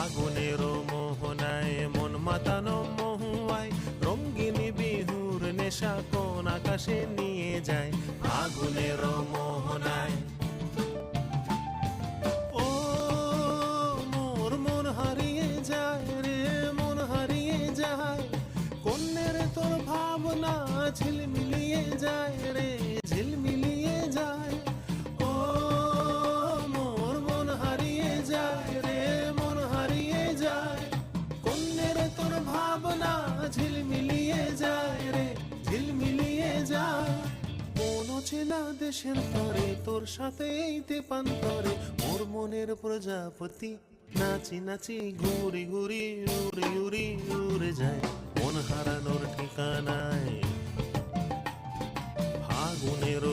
আগুনের মোহনায় মন মাতানো মহুয়ায় রঙ্গিনী বিহুর নেশা কোন আকাশে নিয়ে যায় আগুনের মোহনায়। ও মোর মন হারিয়ে যায় রে মন হারিয়ে যায় কন্যের তোর ভাবনা ঝিলমিলিয়ে যায় রে ঝিলমিলিয়ে যায়। ও মোর মন হারিয়ে যায় রে মন হারিয়ে যায় কন্যের তোর ভাবনা ঝিলমিলিয়ে যায় রে ঝিলমিলিয়ে যায়। কোন চেনা দেশের তরে তোর সাথে এইতে পান্তরে মোর মনের প্রজাপতি নাচি নাচি ঘুরি ঘুরি উড়ি উড়ি উড়ে যায় মন হারানোর ঠিকানায় ফাগুনের